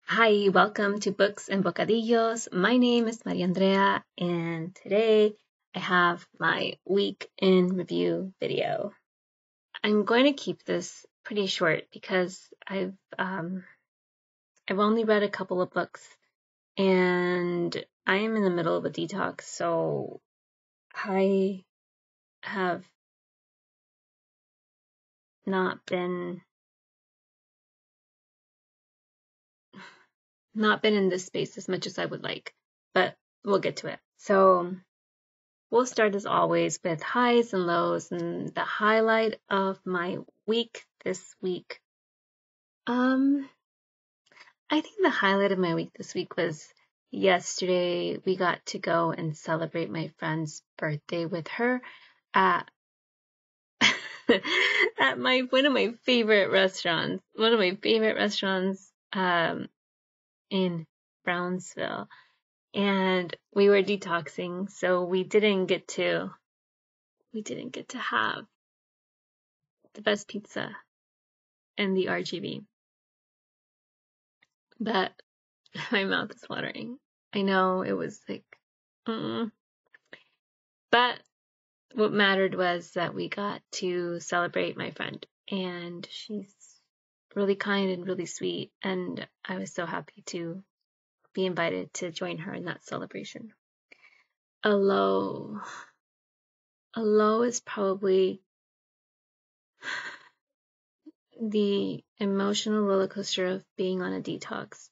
Hi, welcome to Books and Bocadillos. My name is Mariandrea, and today I have my week in review video. I'm going to keep this pretty short because I've only read a couple of books, and I am in the middle of a detox, so I have not been in this space as much as I would like, but we'll get to it. So we'll start as always with highs and lows, and the highlight of my week this week. I think the highlight of my week this week was yesterday we got to go and celebrate my friend's birthday with her at at one of my favorite restaurants. One of my favorite restaurants in Brownsville. And we were detoxing, so we didn't get to have the best pizza in the RGB. But my mouth is watering. I know it was like, but what mattered was that we got to celebrate my friend, and she's really kind and really sweet, and I was so happy to be invited to join her in that celebration. A low is probably the emotional roller coaster of being on a detox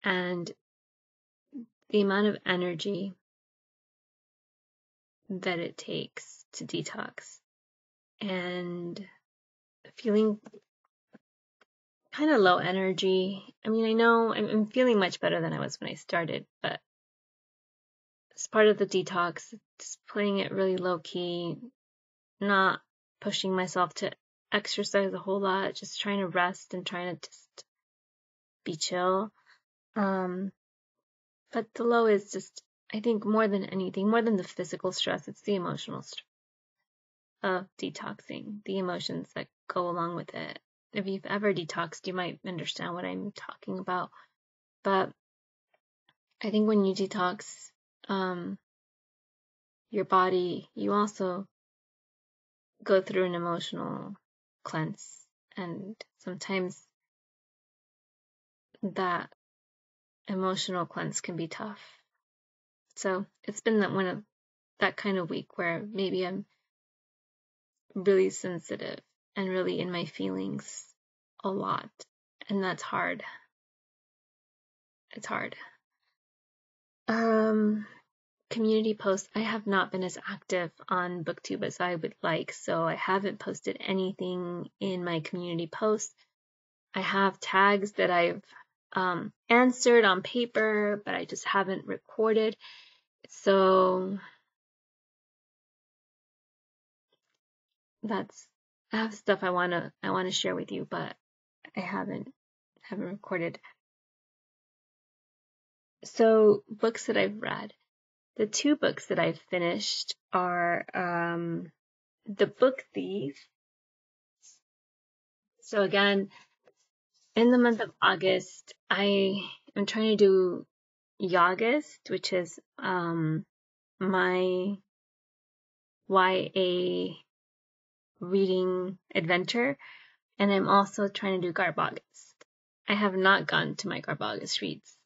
and the amount of energy that it takes to detox and feeling kind of low energy. I mean, I know I'm feeling much better than I was when I started, but as part of the detox, just playing it really low key, not pushing myself to exercise a whole lot, just trying to rest and trying to just be chill. But the low is just, I think more than anything, more than the physical stress, it's the emotional stress of detoxing, the emotions that go along with it. If you've ever detoxed, you might understand what I'm talking about. But I think when you detox your body, you also go through an emotional cleanse. And sometimes that emotional cleanse can be tough. So it's been that kind of week where maybe I'm really sensitive and really in my feelings a lot. And that's hard. It's hard. Community posts. I have not been as active on BookTube as I would like, so I haven't posted anything in my community posts. I have tags that I've answered on paper, but I just haven't recorded. So I have stuff I wanna share with you, but I haven't recorded. So books that I've read. The two books that I've finished are The Book Thief. So again, in the month of August, I am trying to do Yagist, which is my YA reading adventure, and I'm also trying to do Garbagist. I have not gone to my Garbagist reads.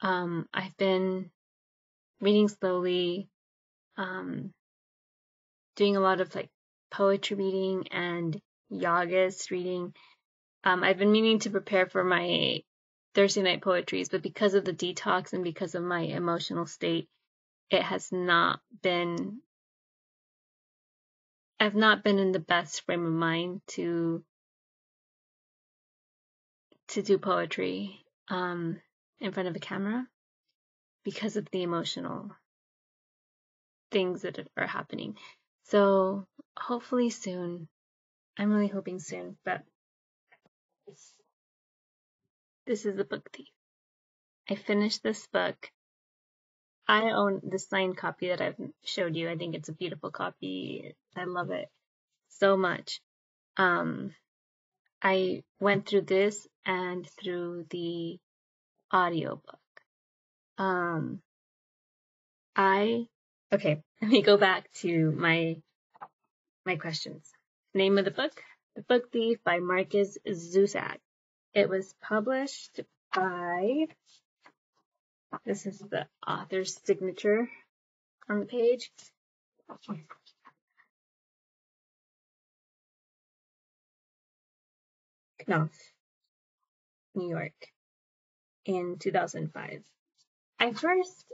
I've been reading slowly, doing a lot of like poetry reading and Yagist reading. I've been meaning to prepare for my Thursday night poetries, but because of the detox and because of my emotional state, I've not been in the best frame of mind to do poetry in front of a camera because of the emotional things that are happening. So hopefully soon. I'm really hoping soon, but this is The Book Thief. I finished this book. I own the signed copy that I've showed you. I think it's a beautiful copy. I love it so much. I went through this and through the audiobook. Okay, let me go back to my questions. Name of the book: The Book Thief by Markus Zusak. It was published by, this is the author's signature on the page. Knopf, New York, in 2005. I first,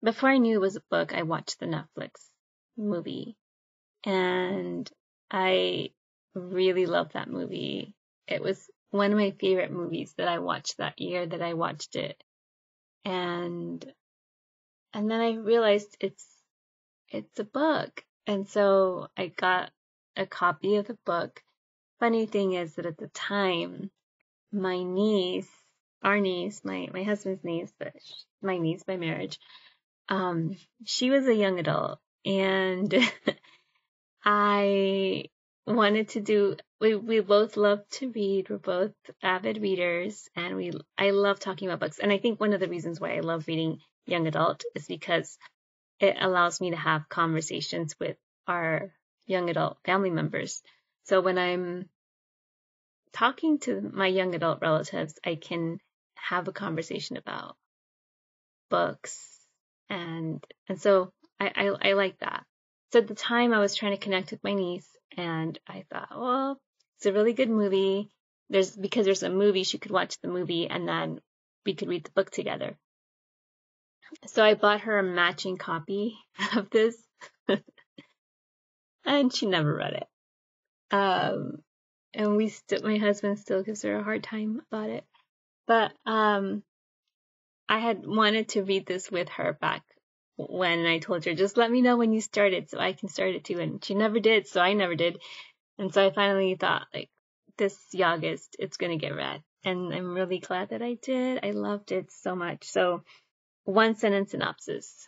before I knew it was a book, I watched the Netflix movie, and I really loved that movie. It was one of my favorite movies that I watched that year that I watched it. And then I realized it's a book. And so I got a copy of the book. Funny thing is that at the time, my niece, our niece, my husband's niece, but my niece by marriage, she was a young adult, and I wanted to do, we both love to read. We're both avid readers, and I love talking about books. And I think one of the reasons why I love reading young adult is because it allows me to have conversations with our young adult family members. So when I'm talking to my young adult relatives, I can have a conversation about books, and so I like that. So at the time I was trying to connect with my niece, and I thought, well, it's a really good movie. Because there's a movie, she could watch the movie and then we could read the book together. So I bought her a matching copy of this, and she never read it. And my husband still gives her a hard time about it. But I had wanted to read this with her back when I told her, just let me know when you start it so I can start it too. And she never did, so I never did. And so I finally thought, like, this August, it's going to get read. And I'm really glad that I did. I loved it so much. So, one sentence synopsis.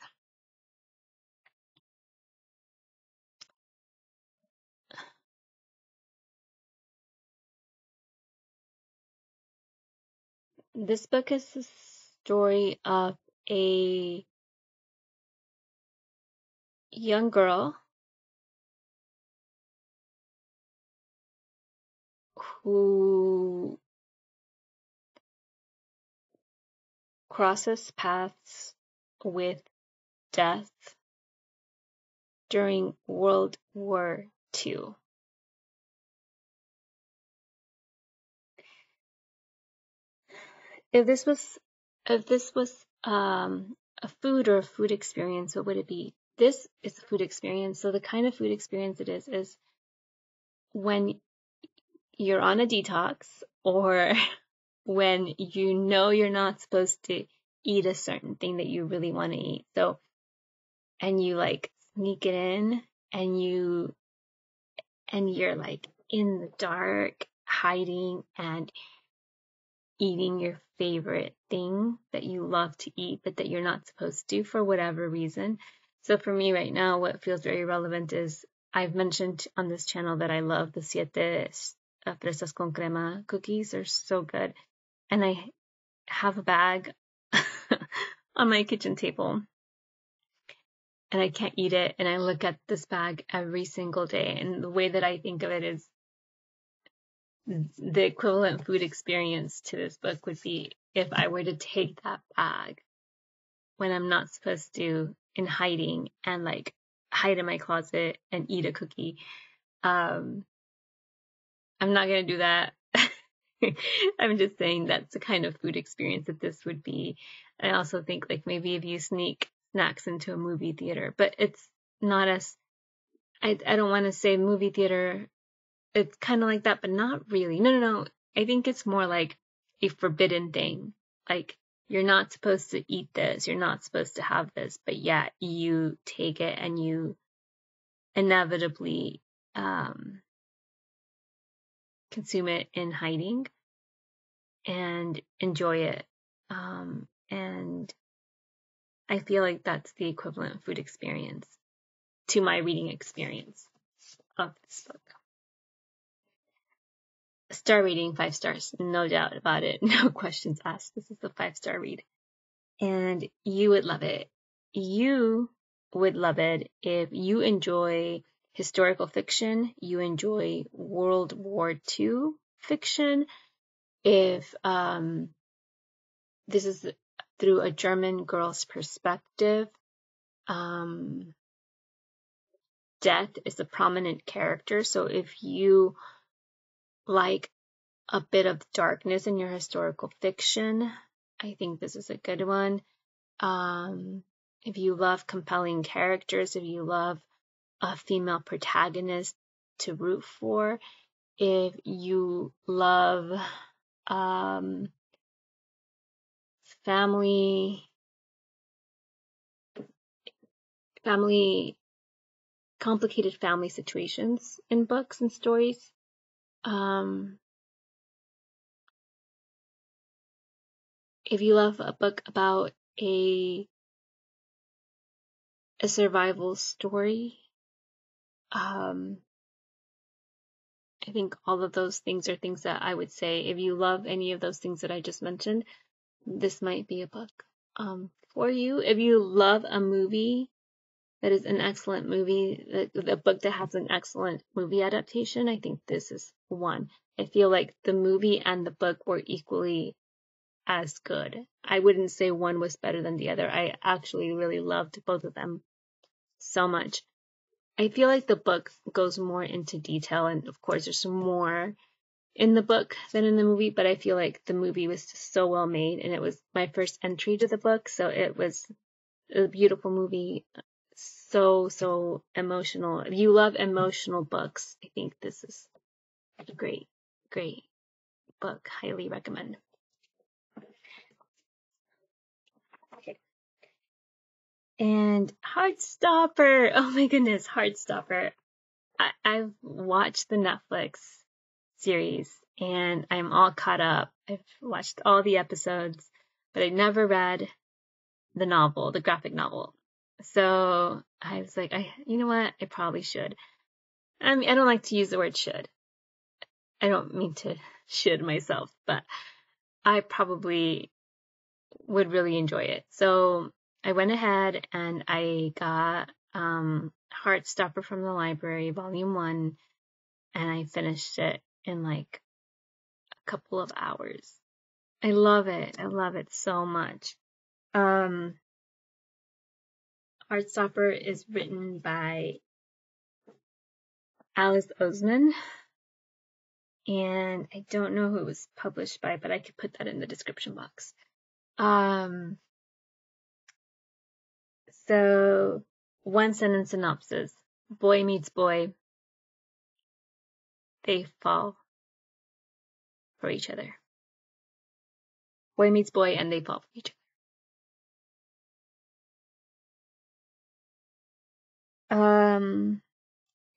This book is the story of a young girl who crosses paths with death during World War II. If this was a food or a food experience, what would it be? This is a food experience. So the kind of food experience it is when you're on a detox, or when you know you're not supposed to eat a certain thing that you really want to eat. So, and you like sneak it in, and you're like in the dark, hiding and eating your favorite thing that you love to eat, but that you're not supposed to for whatever reason. So for me right now, what feels very relevant is I've mentioned on this channel that I love the siete fresas con crema cookies. They're so good. And I have a bag on my kitchen table, and I can't eat it. And I look at this bag every single day. And the way that I think of it is the equivalent food experience to this book would be if I were to take that bag when I'm not supposed to, in hiding, and like hide in my closet and eat a cookie. I'm not going to do that. I'm just saying that's the kind of food experience that this would be. I also think like maybe if you sneak snacks into a movie theater, but it's not as, I don't want to say movie theater, it's kind of like that, but not really. No. I think it's more like a forbidden thing. Like, you're not supposed to eat this, you're not supposed to have this, but yet you take it and you inevitably consume it in hiding and enjoy it. And I feel like that's the equivalent food experience to my reading experience of this book. Star rating, 5 stars. No doubt about it. No questions asked. This is a 5-star read. And you would love it. You would love it if you enjoy historical fiction, you enjoy World War II fiction, if this is through a German girl's perspective. Death is a prominent character, so if you like a bit of darkness in your historical fiction, I think this is a good one. If you love compelling characters, if you love a female protagonist to root for, if you love family complicated family situations in books and stories, if you love a book about a survival story, I think all of those things are things that I would say. If you love any of those things that I just mentioned, this might be a book for you. If you love a movie that is an excellent movie, the book that has an excellent movie adaptation, I think this is one. I feel like the movie and the book were equally as good. I wouldn't say one was better than the other. I actually really loved both of them so much. I feel like the book goes more into detail, and of course there's more in the book than in the movie, but I feel like the movie was just so well made, and it was my first entry to the book, so it was a beautiful movie, so emotional. If you love emotional books, I think this is a great book. Highly recommend. Okay. And Heartstopper. Oh my goodness, Heartstopper. I've watched the Netflix series and I'm all caught up. I've watched all the episodes, but I never read the novel, the graphic novel. So I was like, you know what? I probably should. I mean, I don't like to use the word should. I don't mean to should myself, but I probably would really enjoy it. So I went ahead and I got Heartstopper from the library, volume 1, and I finished it in like a couple of hours. I love it. I love it so much. Heartstopper is written by Alice Oseman, and I don't know who it was published by, but I could put that in the description box. So, one sentence synopsis. Boy meets boy. They fall for each other. Boy meets boy and they fall for each other.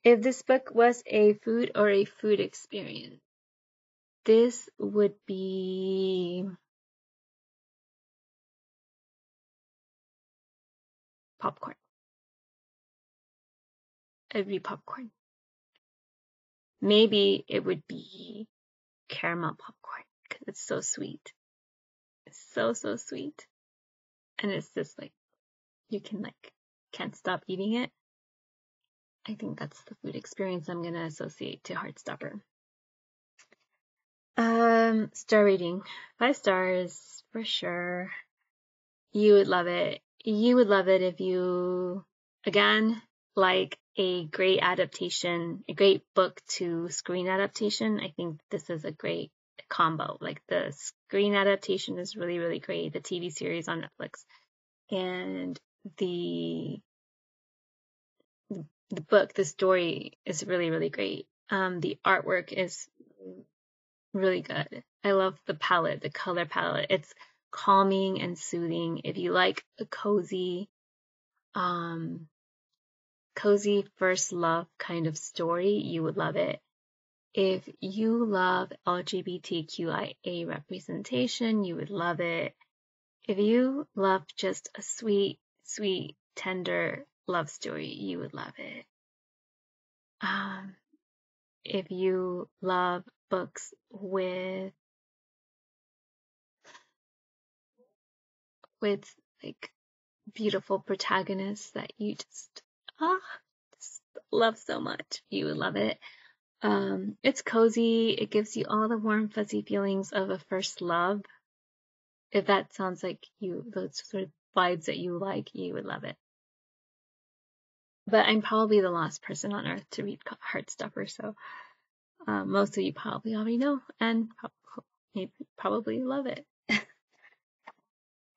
If this book was a food or a food experience, this would be popcorn. It'd be popcorn. Maybe it would be caramel popcorn because it's so sweet. It's so sweet. And it's just like, you can't stop eating it. I think that's the food experience I'm going to associate to Heartstopper. Star rating, 5 stars for sure. You would love it. You would love it if you, again, like a great adaptation, a great book to screen adaptation. I think this is a great combo. Like the screen adaptation is really great. The TV series on Netflix and the book, the story is really great. The artwork is really good. I love the palette, the color palette. It's calming and soothing. If you like a cozy first love kind of story, you would love it. If you love LGBTQIA representation, you would love it. If you love just a sweet, tender love story, you would love it. if you love books with like beautiful protagonists that you just love so much, you would love it. It's cozy. It gives you all the warm, fuzzy feelings of a first love. If that sounds like you, those sort of vibes that you like, you would love it. But I'm probably the last person on earth to read Heartstopper, so most of you probably already know and probably love it.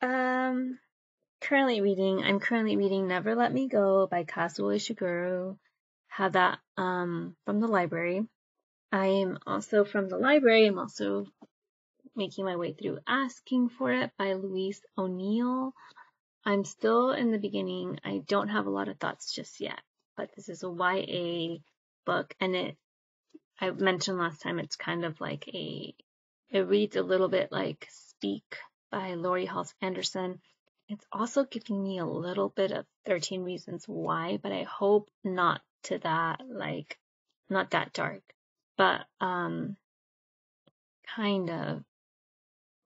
I'm currently reading Never Let Me Go by Kazuo Ishiguro. Have that from the library. I'm also from the library. I'm also making my way through Asking for It by Louise O'Neill. I'm still in the beginning. I don't have a lot of thoughts just yet, but this is a YA book, and I mentioned last time, it's kind of like it reads a little bit like Speak by Laurie Halse Anderson. It's also giving me a little bit of 13 Reasons Why, but I hope not to that, like, not that dark, but kind of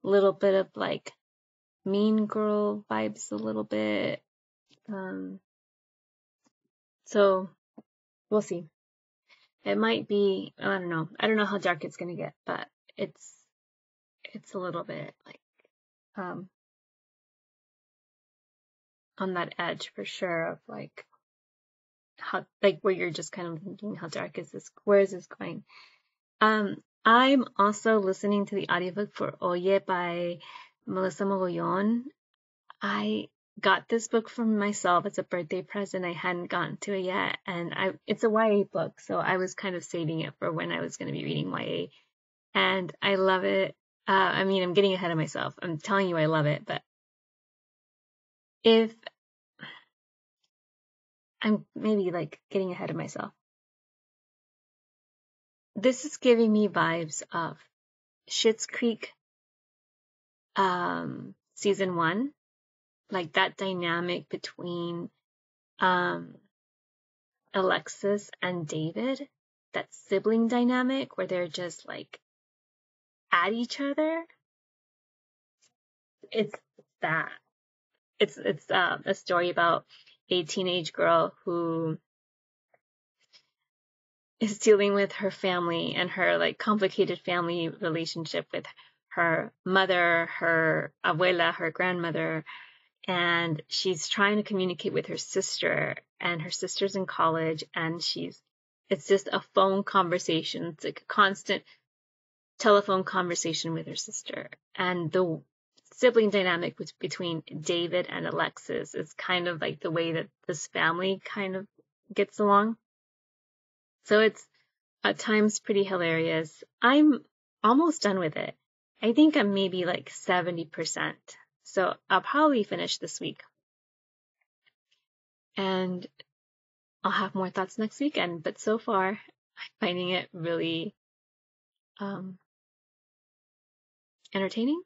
little bit of like Mean Girl vibes a little bit. So we'll see. It might be, I don't know. I don't know how dark it's gonna get, but it's a little bit like on that edge for sure of like how, like, where you're just kind of thinking, how dark is this? Where is this going? I'm also listening to the audiobook for Oye by Melissa Mogollon. I got this book for myself as a birthday present. I hadn't gotten to it yet, and it's a YA book, so I was kind of saving it for when I was going to be reading YA, and I love it. I mean, I'm getting ahead of myself. I'm telling you I love it, but if I'm maybe like getting ahead of myself, this is giving me vibes of Schitt's Creek season 1, like that dynamic between Alexis and David, that sibling dynamic where they're just like at each other. It's that. It's a story about a teenage girl who is dealing with her family and her like complicated family relationship with her mother, her abuela, her grandmother, and she's trying to communicate with her sister, and her sister's in college, and it's just a phone conversation. It's like a constant telephone conversation with her sister. And the sibling dynamic between David and Alexis is kind of like the way that this family kind of gets along. So it's at times pretty hilarious. I'm almost done with it. I think I'm maybe like 70%. So I'll probably finish this week. And I'll have more thoughts next weekend. But so far, I'm finding it really entertaining.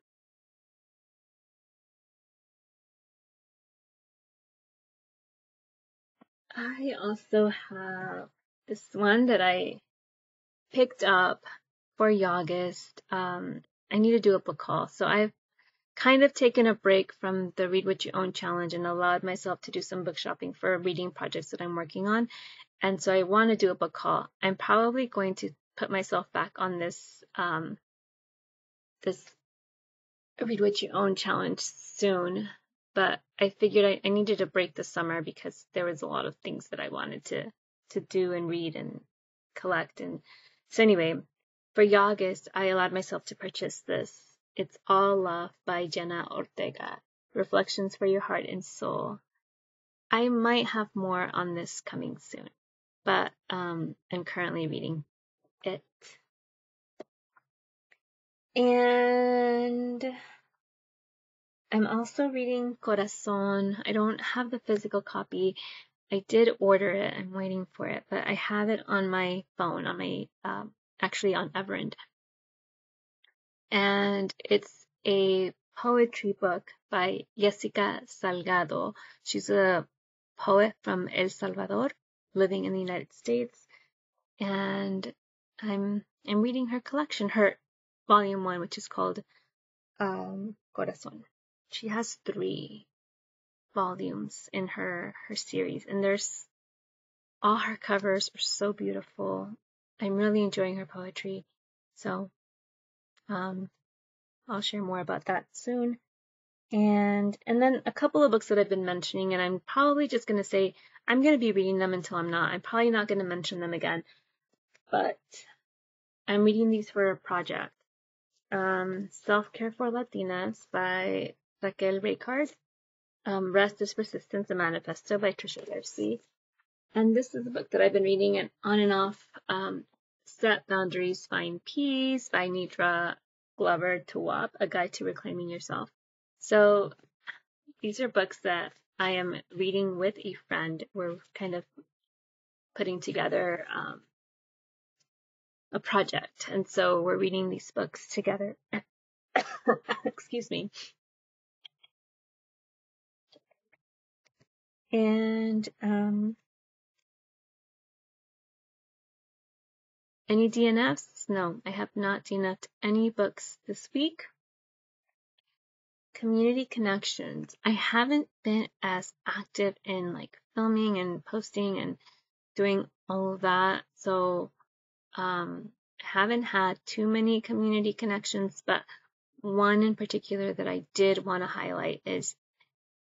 I also have this one that I picked up for August. I need to do a book haul. So I've kind of taken a break from the Read What You Own challenge and allowed myself to do some book shopping for reading projects that I'm working on. And so I want to do a book haul. I'm probably going to put myself back on this this Read What You Own challenge soon. But I figured I needed a break this summer because there was a lot of things that I wanted to do and read and collect. And so anyway, for August, I allowed myself to purchase this. It's All Love by Jenna Ortega. Reflections for Your Heart and Soul. I might have more on this coming soon, but I'm currently reading it. And I'm also reading Corazon. I don't have the physical copy. I did order it. I'm waiting for it, but I have it on my phone, on my actually on Everend. And it's a poetry book by Yesika Salgado. She's a poet from El Salvador, living in the United States. And I'm reading her collection, her volume 1, which is called Corazon. She has 3 volumes in her series, and there's all her covers are so beautiful. I'm really enjoying her poetry, so I'll share more about that soon. And then a couple of books that I've been mentioning, and I'm probably just going to say I'm going to be reading them until I'm not. I'm probably not going to mention them again, but I'm reading these for a project. Self-Care for Latinas by Raquel Reichart. Rest is Persistence, a Manifesto by Tricia Hersey. And this is a book that I've been reading and on and off. Set Boundaries, Find Peace by Nedra Tawwab, A Guide to Reclaiming Yourself. So these are books that I am reading with a friend. We're kind of putting together a project. And so we're reading these books together. Excuse me. And any DNFs? No, I have not DNF'd any books this week. Community connections. I haven't been as active in like filming and posting and doing all of that. So haven't had too many community connections, but one in particular that I did want to highlight is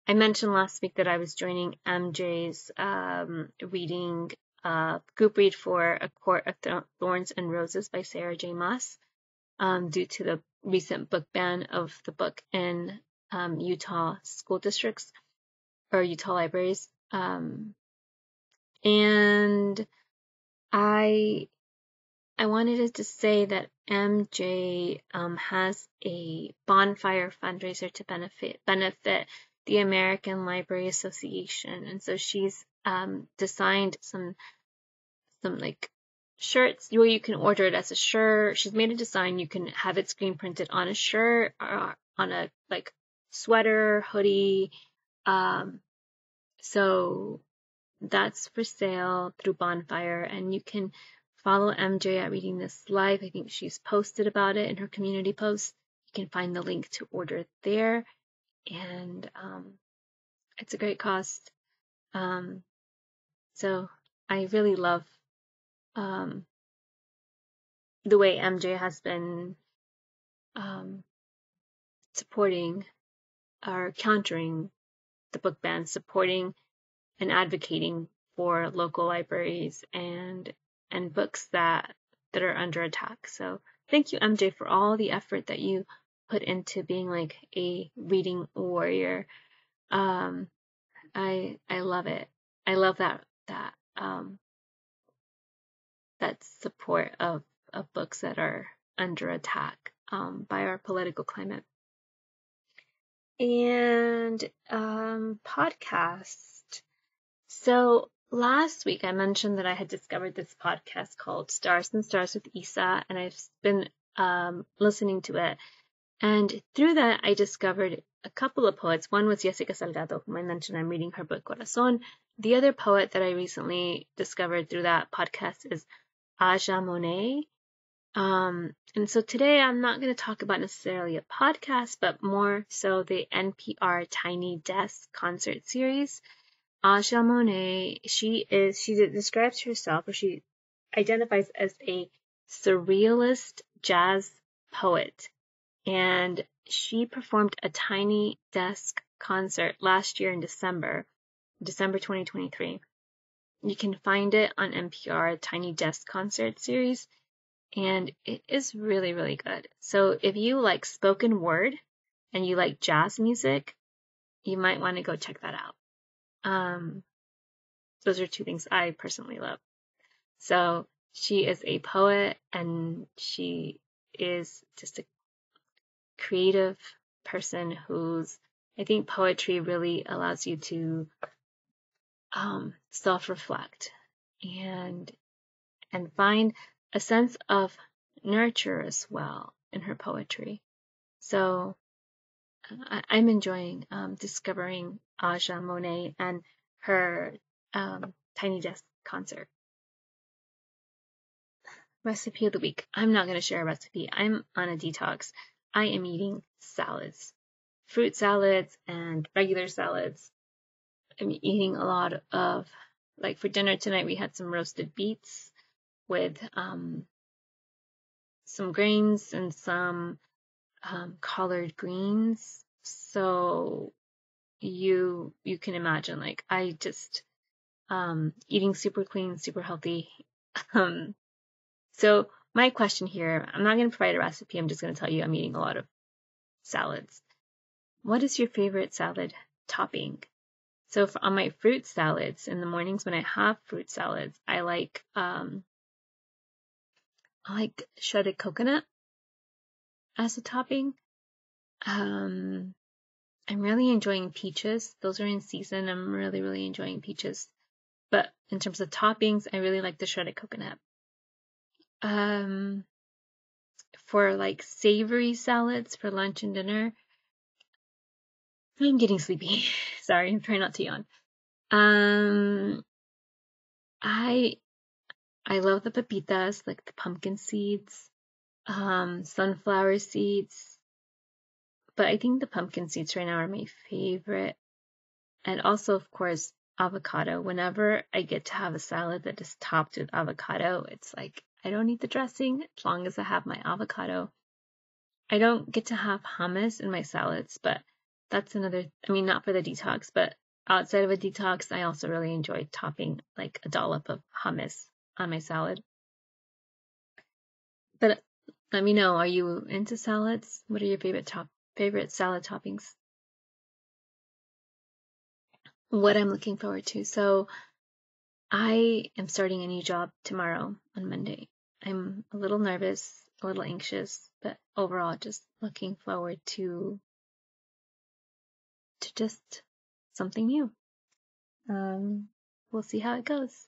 I mentioned last week that I was joining MJ's reading group read for A Court of Thorns and Roses by Sarah J. Maas due to the recent book ban of the book in Utah school districts or Utah libraries. And I wanted to say that MJ has a bonfire fundraiser to benefit the American Library Association, and so she's designed some like shirts where you can order it as a shirt. She's made a design you can have it screen printed on a shirt or on a like sweater, hoodie. So that's for sale through Bonfire, and you can follow MJ at Reading This Live. I think she's posted about it in her community post. You can find the link to order it there, and it's a great cause. So I really love the way MJ has been supporting or countering the book ban, supporting and advocating for local libraries and books that are under attack. So thank you, MJ, for all the effort that you put into being like a reading warrior. I love it. I love that support of books that are under attack by our political climate. And podcast. So last week I mentioned that I had discovered this podcast called Stars and Stars with Isa, and I've been listening to it. And through that I discovered a couple of poets. One was Yesika Salgado, whom I mentioned I'm reading her book Corazon. The other poet that I recently discovered through that podcast is Monet. And so today I'm not going to talk about necessarily a podcast, but more so the NPR Tiny Desk concert series. Monet, she describes herself, or she identifies as a surrealist jazz poet, and she performed a Tiny Desk concert last year in December 2023. You can find it on NPR Tiny Desk concert series, and it is really, really good. So if you like spoken word and you like jazz music, you might want to go check that out. Those are two things I personally love. So she is a poet, and she is just a creative person I think poetry really allows you to self-reflect and find a sense of nurture as well in her poetry. So I'm enjoying discovering Monet and her Tiny Desk concert. Recipe of the week. I'm not going to share a recipe. I'm on a detox. I am eating salads, fruit salads and regular salads. I'm eating a lot of, like for dinner tonight, we had some roasted beets with some grains and some collard greens. So you can imagine, like, I just eating super clean, super healthy. So my question here, I'm not going to provide a recipe. I'm just going to tell you I'm eating a lot of salads. What is your favorite salad topping? So on my fruit salads, in the mornings when I have fruit salads, I like shredded coconut as a topping. I'm really enjoying peaches. Those are in season. I'm really, really enjoying peaches. But in terms of toppings, I really like the shredded coconut. For like savory salads for lunch and dinner, I'm getting sleepy. Sorry, I'm trying not to yawn. I love the pepitas, like the pumpkin seeds, sunflower seeds, but I think the pumpkin seeds right now are my favorite. And also, of course, avocado. Whenever I get to have a salad that is topped with avocado, it's like I don't need the dressing as long as I have my avocado. I don't get to have hummus in my salads, but that's another, I mean, not for the detox, but outside of a detox, I also really enjoy topping like a dollop of hummus on my salad. But let me know, are you into salads? What are your favorite salad toppings? What I'm looking forward to. So I am starting a new job tomorrow on Monday. I'm a little nervous, a little anxious, but overall just looking forward to just something new. We'll see how it goes.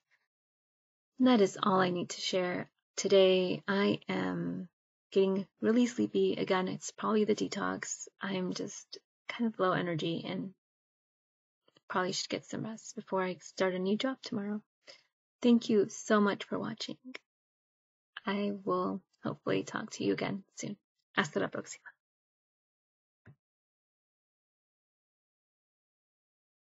And that is all I need to share today. I am getting really sleepy. Again, it's probably the detox. I'm just kind of low energy and probably should get some rest before I start a new job tomorrow. Thank you so much for watching. I will hopefully talk to you again soon. Hasta la próxima.